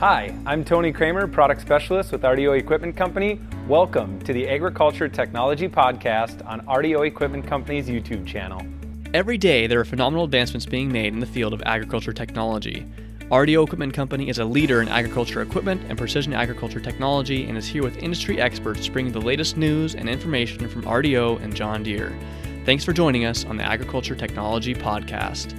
Hi, I'm Tony Kramer, Product Specialist with RDO Equipment Company. Welcome to the Agriculture Technology Podcast on RDO Equipment Company's YouTube channel. Every day, there are phenomenal advancements being made in the field of agriculture technology. RDO Equipment Company is a leader in agriculture equipment and precision agriculture technology and is here with industry experts bringing the latest news and information from RDO and John Deere. Thanks for joining us on the Agriculture Technology Podcast.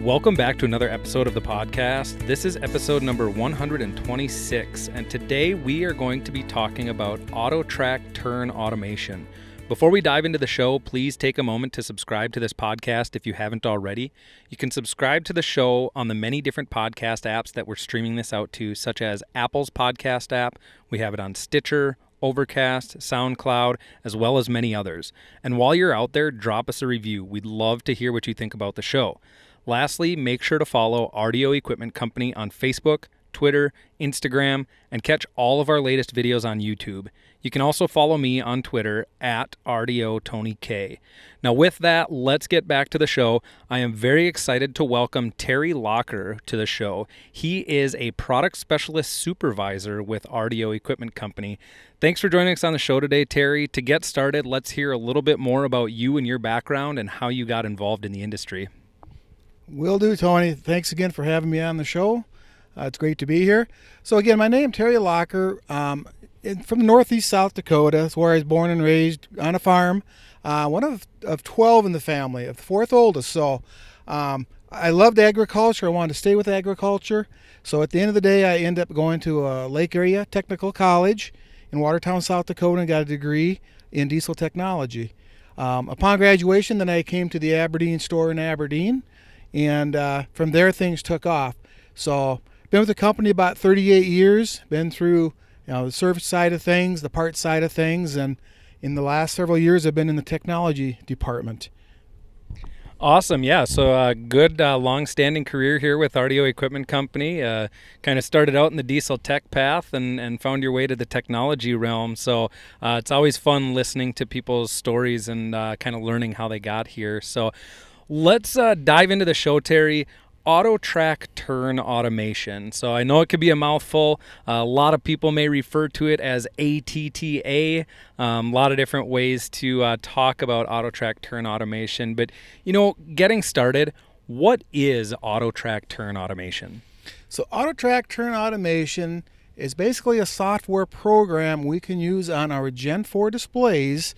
Welcome back to another episode of the podcast. This is episode number 126, and today we are going to be talking about AutoTrac Turn Automation. Before we dive into the show, please take a moment to subscribe to this podcast if you haven't already. You can subscribe to the show on the many different podcast apps that we're streaming this out to, such as Apple's podcast app. We have it on Stitcher, Overcast, SoundCloud, as well as many others. And while you're out there, drop us a review. We'd love to hear what you think about the show. Lastly, make sure to follow RDO Equipment Company on Facebook, Twitter, Instagram, and catch all of our latest videos on YouTube. You can also follow me on Twitter at RDO Tony K. Now with that, let's get back to the show. I am very excited to welcome Terry Lacher to the show. He is a product specialist supervisor with RDO Equipment Company. Thanks for joining us on the show today, Terry. To get started, let's hear a little bit more about you and your background and how you got involved in the industry. Will do, Tony. Thanks again for having me on the show. It's great to be here. So again, my name is Terry Lacher. From northeast South Dakota. That's where I was born and raised on a farm. One of 12 in the family, of the fourth oldest. So I loved agriculture. I wanted to stay with agriculture. So at the end of the day, I ended up going to a Lake Area Technical College in Watertown, South Dakota, and got a degree in diesel technology. Upon graduation, then I came to the Aberdeen store in Aberdeen. And from there, things took off. So been with the company about 38 years, been through the service side of things, the parts side of things, and in the last several years, I've been in the technology department. Awesome. Yeah. So good long-standing career here with RDO Equipment Company. Kind of started out in the diesel tech path and found your way to the technology realm. So it's always fun listening to people's stories and kind of learning how they got here. So let's dive into the show, Terry. AutoTrac Turn Automation. So I know it could be a mouthful. A lot of people may refer to it as ATTA. A lot of different ways to talk about AutoTrac Turn Automation. But, getting started, what is AutoTrac Turn Automation? So AutoTrac Turn Automation is basically a software program we can use on our Gen 4 displays.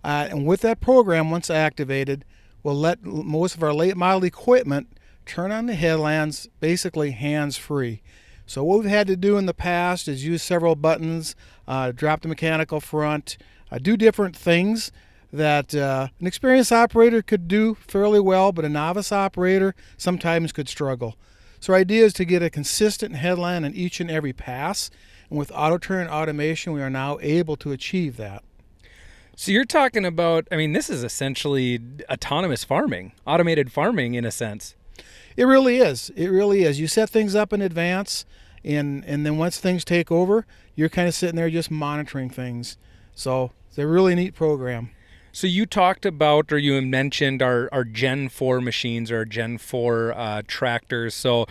And with that program, once activated, will let most of our late model equipment turn on the headlands basically hands-free. So what we've had to do in the past is use several buttons, drop the mechanical front, do different things that an experienced operator could do fairly well, but a novice operator sometimes could struggle. So our idea is to get a consistent headland in each and every pass, and with AutoTurn Automation, we are now able to achieve that. So you're talking about, this is essentially autonomous farming, automated farming in a sense. It really is. It really is. You set things up in advance, and then once things take over, you're kind of sitting there just monitoring things. So it's a really neat program. So you talked about, or you mentioned our Gen 4 machines, or our Gen 4 tractors. So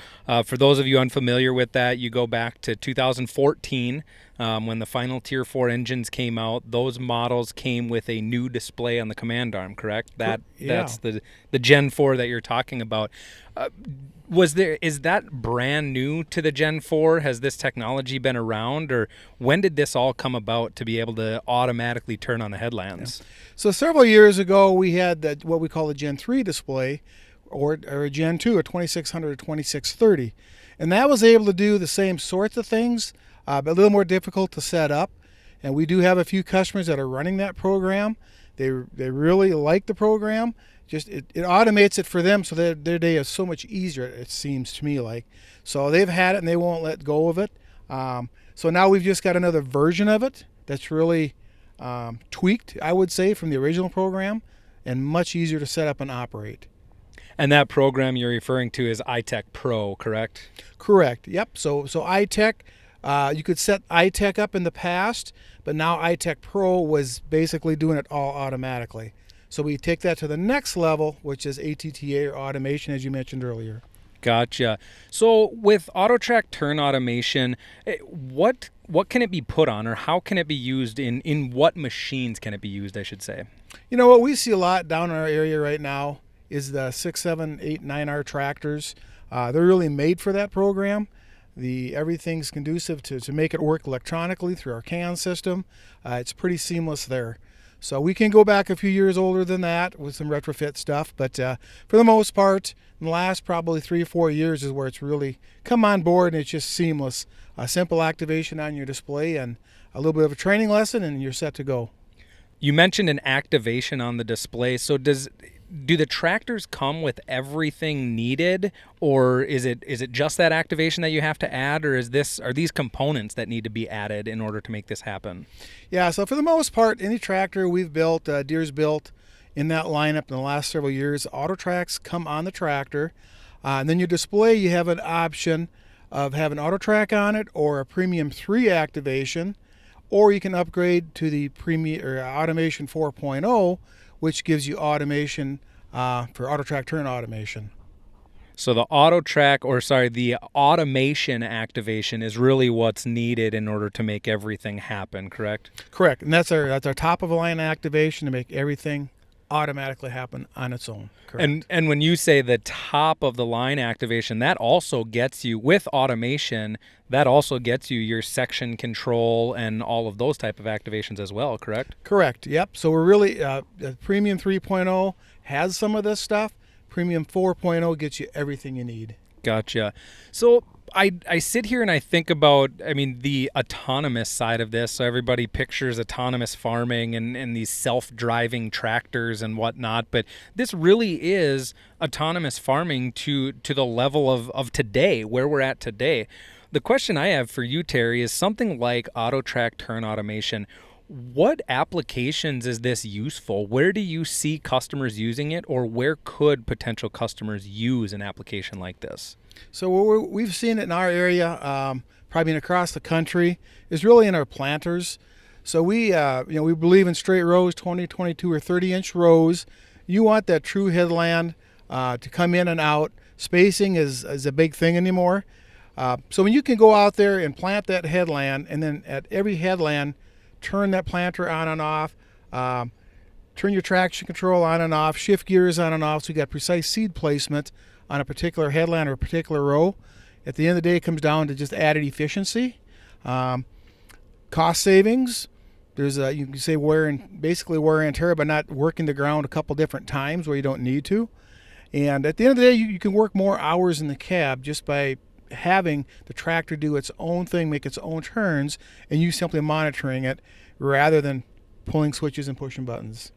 for those of you unfamiliar with that, you go back to 2014 when the final Tier 4 engines came out. Those models came with a new display on the command arm, correct? That's the Gen 4 that you're talking about. Is that brand new to the Gen 4? Has this technology been around, or when did this all come about to be able to automatically turn on the headlands? Yeah. So several years ago, we had what we call a Gen 3 display, or a Gen 2, a 2600 or 2630. And that was able to do the same sorts of things, but a little more difficult to set up. And we do have a few customers that are running that program. They really like the program. Just it automates it for them, so that their day is so much easier, it seems to me like. So they've had it and they won't let go of it. So now we've just got another version of it that's really tweaked, I would say, from the original program, and much easier to set up and operate. And that program you're referring to is iTech Pro, correct? Correct. Yep. So iTech, you could set iTech up in the past, but now iTech Pro was basically doing it all automatically. So we take that to the next level, which is ATTA, or automation, as you mentioned earlier. Gotcha. So with AutoTrac Turn Automation, what can it be put on, or how can it be used in what machines can it be used, I should say? You know what we see a lot down in our area right now is the 6, 7, 8, 9R tractors. They're really made for that program. Everything's conducive to make it work electronically through our CAN system. It's pretty seamless there. So we can go back a few years older than that with some retrofit stuff, but for the most part, in the last probably 3 or 4 years is where it's really come on board, and it's just seamless. A simple activation on your display and a little bit of a training lesson, and you're set to go. You mentioned an activation on the display. So do the tractors come with everything needed, or is it just that activation that you have to add, or are these components that need to be added in order to make this happen? Yeah, so for the most part, any tractor we've built, Deere's built in that lineup in the last several years, AutoTracs come on the tractor. And then your display, you have an option of having AutoTrac on it or a Premium 3 activation, or you can upgrade to the Automation 4.0, which gives you automation for AutoTrac Turn Automation. So the the automation activation is really what's needed in order to make everything happen, correct? Correct, and that's our top of the line activation to make everything automatically happen on its own. Correct. And when you say the top of the line activation, that also gets you, with automation, that also gets you your section control and all of those type of activations as well, correct? Correct, yep. So we're really, the Premium 3.0 has some of this stuff. Premium 4.0 gets you everything you need. Gotcha. So I sit here and I think about, the autonomous side of this. So everybody pictures autonomous farming and these self-driving tractors and whatnot, but this really is autonomous farming to the level of today, where we're at today. The question I have for you, Terry, is something like AutoTrac Turn Automation. What applications is this useful? Where do you see customers using it, or where could potential customers use an application like this? So we've seen it in our area, probably across the country, is really in our planters. So we believe in straight rows, 20, 22, or 30-inch rows. You want that true headland to come in and out. Spacing is a big thing anymore. So when you can go out there and plant that headland, and then at every headland, turn that planter on and off, turn your traction control on and off, shift gears on and off, so you got precise seed placement on a particular headland or a particular row. At the end of the day, it comes down to just added efficiency, cost savings. There's you can say wear and tear, but not working the ground a couple different times where you don't need to. And at the end of the day, you can work more hours in the cab just by having the tractor do its own thing, make its own turns, and you simply monitoring it rather than pulling switches and pushing buttons.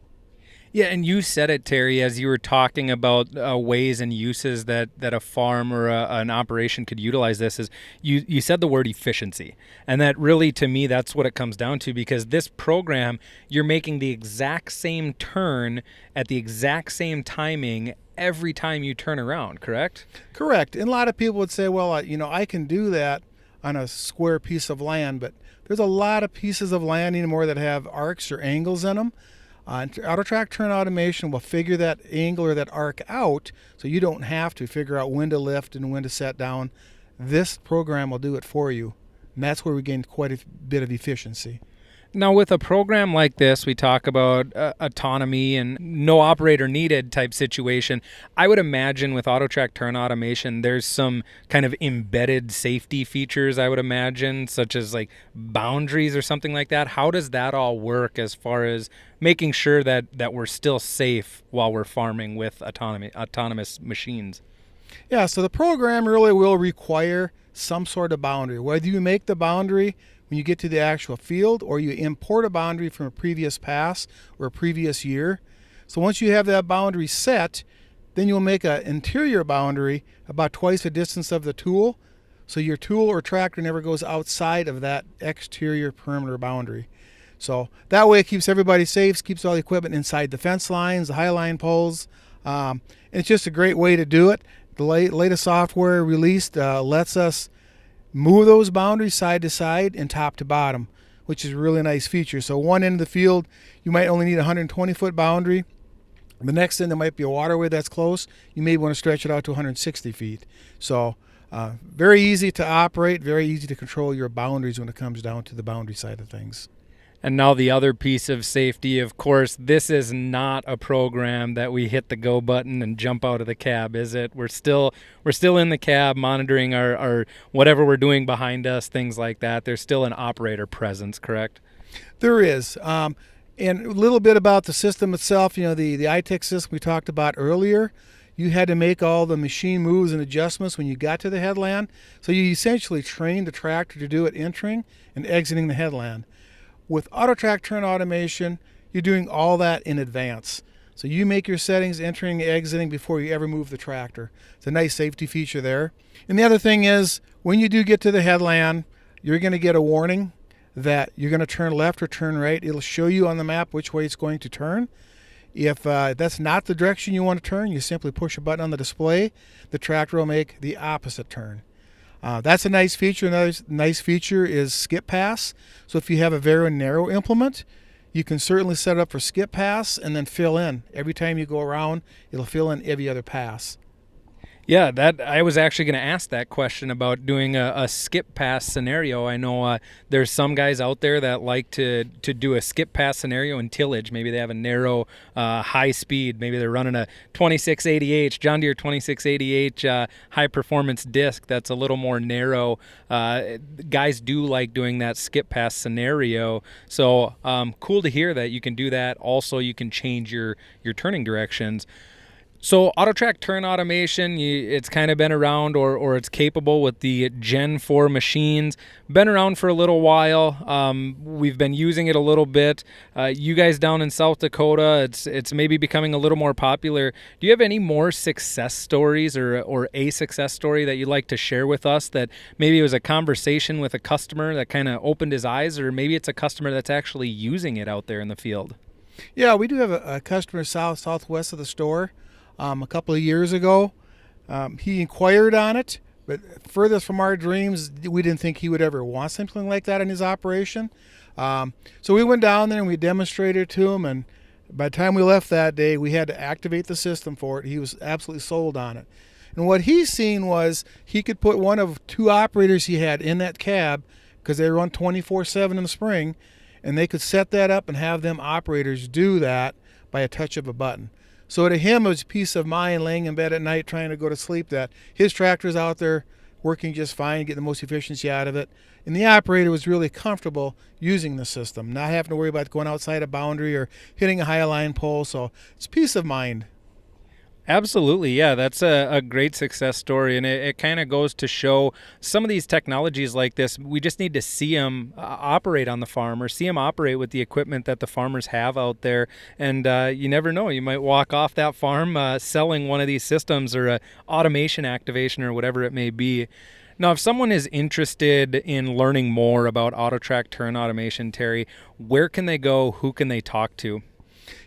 Yeah, and you said it, Terry, as you were talking about ways and uses that a farm or an operation could utilize this, is you said the word efficiency. And that really, to me, that's what it comes down to, because this program, you're making the exact same turn at the exact same timing every time you turn around, correct? Correct. And a lot of people would say, well, I can do that on a square piece of land, but there's a lot of pieces of land anymore that have arcs or angles in them. AutoTrac Turn Automation will figure that angle or that arc out, so you don't have to figure out when to lift and when to set down. This program will do it for you, and that's where we gain quite a bit of efficiency. Now, with a program like this, we talk about autonomy and no operator needed type situation. I would imagine with AutoTrac Turn Automation, there's some kind of embedded safety features, I would imagine, such as like boundaries or something like that. How does that all work as far as making sure that we're still safe while we're farming with autonomous machines? Yeah, so the program really will require some sort of boundary. Whether you make the boundary when you get to the actual field, or you import a boundary from a previous pass or a previous year. So once you have that boundary set, then you'll make an interior boundary about twice the distance of the tool, so your tool or tractor never goes outside of that exterior perimeter boundary. So that way it keeps everybody safe, keeps all the equipment inside the fence lines, the high line poles. And it's just a great way to do it. The latest software released lets us move those boundaries side to side and top to bottom, which is a really nice feature. So one end of the field, you might only need a 120-foot boundary. The next thing, there might be a waterway that's close. You may want to stretch it out to 160 feet. So very easy to operate, very easy to control your boundaries when it comes down to the boundary side of things. And now the other piece of safety, of course, this is not a program that we hit the go button and jump out of the cab, is it? We're still in the cab monitoring our whatever we're doing behind us, things like that. There's still an operator presence, correct? There is. And a little bit about the system itself, the ATTA system we talked about earlier. You had to make all the machine moves and adjustments when you got to the headland. So you essentially trained the tractor to do it entering and exiting the headland. With AutoTrac Turn Automation, you're doing all that in advance. So you make your settings entering and exiting before you ever move the tractor. It's a nice safety feature there. And the other thing is, when you do get to the headland, you're going to get a warning that you're going to turn left or turn right. It'll show you on the map which way it's going to turn. If that's not the direction you want to turn, you simply push a button on the display. The tractor will make the opposite turn. That's a nice feature. Another nice feature is skip pass. So if you have a very narrow implement, you can certainly set it up for skip pass and then fill in. Every time you go around, it'll fill in every other pass. Yeah, that I was actually going to ask that question about doing a skip pass scenario. I know there's some guys out there that like to do a skip pass scenario in tillage. Maybe they have a narrow, high speed. Maybe they're running a 2680H, John Deere 2680H high performance disc that's a little more narrow. Guys do like doing that skip pass scenario. So cool to hear that you can do that. Also, you can change your turning directions. So AutoTrac Turn Automation, it's kind of been around or it's capable with the Gen 4 machines. Been around for a little while. We've been using it a little bit. You guys down in South Dakota, it's maybe becoming a little more popular. Do you have any more success stories or a success story that you'd like to share with us that maybe it was a conversation with a customer that kind of opened his eyes, or maybe it's a customer that's actually using it out there in the field? Yeah, we do have a customer southwest of the store. A couple of years ago, he inquired on it, but furthest from our dreams, we didn't think he would ever want something like that in his operation. So we went down there and we demonstrated it to him, and by the time we left that day, we had to activate the system for it. He was absolutely sold on it. And what he's seen was he could put one of two operators he had in that cab, because they run 24/7 in the spring, and they could set that up and have them operators do that by a touch of a button. So to him, it was peace of mind laying in bed at night trying to go to sleep that his tractor's out there working just fine, getting the most efficiency out of it. And the operator was really comfortable using the system, not having to worry about going outside a boundary or hitting a high line pole. So it's peace of mind. Absolutely, yeah, that's a great success story, and it kind of goes to show some of these technologies like this, we just need to see them operate on the farm or see them operate with the equipment that the farmers have out there, and you never know, you might walk off that farm selling one of these systems or a automation activation or whatever it may be. Now, if someone is interested in learning more about AutoTrac Turn Automation, Terry, where can they go? Who can they talk to?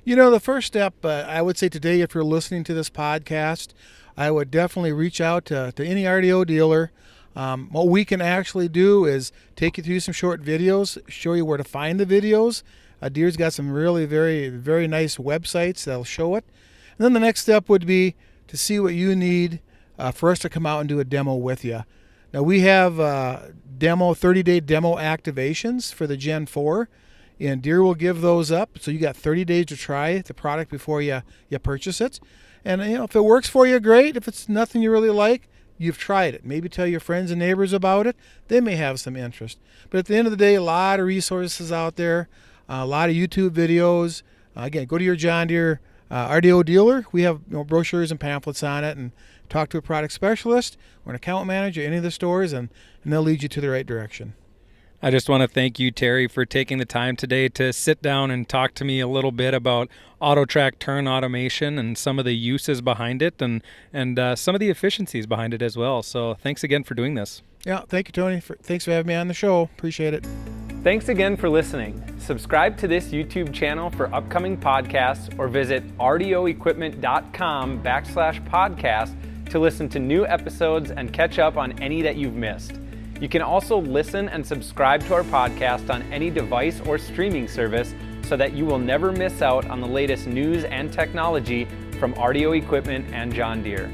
The first step, I would say today, if you're listening to this podcast, I would definitely reach out to any RDO dealer. What we can actually do is take you through some short videos, show you where to find the videos. Deere's got some really very, very nice websites that'll show it. And then the next step would be to see what you need for us to come out and do a demo with you. Now, we have 30-day demo activations for the Gen 4. And Deere will give those up, so you got 30 days to try the product before you purchase it. And if it works for you, great. If it's nothing you really like, you've tried it. Maybe tell your friends and neighbors about it. They may have some interest. But at the end of the day, a lot of resources out there, a lot of YouTube videos. Again, go to your John Deere RDO dealer. We have brochures and pamphlets on it, and talk to a product specialist or an account manager at any of the stores, and they'll lead you to the right direction. I just want to thank you, Terry, for taking the time today to sit down and talk to me a little bit about AutoTrac Turn Automation and some of the uses behind it and some of the efficiencies behind it as well. So thanks again for doing this. Yeah, thank you, Tony. Thanks for having me on the show. Appreciate it. Thanks again for listening. Subscribe to this YouTube channel for upcoming podcasts or visit rdoequipment.com/podcast to listen to new episodes and catch up on any that you've missed. You can also listen and subscribe to our podcast on any device or streaming service, so that you will never miss out on the latest news and technology from RDO Equipment and John Deere.